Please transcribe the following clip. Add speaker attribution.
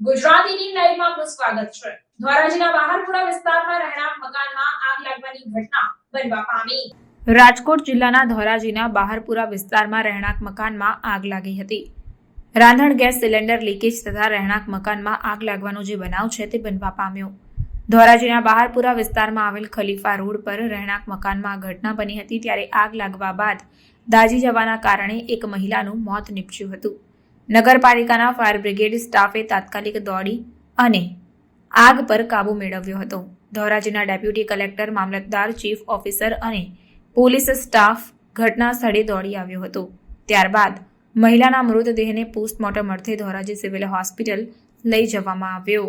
Speaker 1: ગુજરાતીની લાઈવમાં આપનું સ્વાગત છે। ધોરાજીના બહારપુરા વિસ્તારમાં રહેણાંક મકાનમાં આગ લાગવાની ઘટના બનવા પામી। રાજકોટ જિલ્લાના ધોરાજીના બહારપુરા વિસ્તારમાં રહેણાંક મકાનમાં આગ લાગી હતી। રાંધણ ગેસ સિલિન્ડર લીકેજ થતા રહેણાંક મકાનમાં આગ લાગવાનો જે બનાવ છે તે બનવા પામ્યો। ધોરાજીના બહારપુરા વિસ્તારમાં આવેલ ખલીફા રોડ પર રહેણાંક મકાનમાં આ ઘટના બની હતી। ત્યારે આગ લાગવા બાદ દાઝી જવાના કારણે એક મહિલાનું મોત નીપજ્યું હતું। નગરપાલિકાના ફાયર બ્રિગેડ સ્ટાફે તાત્કાલિક દોડી અને આગ પર કાબુ મેળવ્યો હતો। ધોરાજીના ડેપ્યુટી કલેક્ટર, મામલતદાર, ચીફ ઓફિસર અને પોલીસ સ્ટાફ ઘટના સ્થળે દોડી આવ્યો હતો। ત્યારબાદ મહિલાના મૃતદેહને પોસ્ટમોર્ટમ અર્થે ધોરાજી સિવિલ હોસ્પિટલ લઈ જવામાં આવ્યો।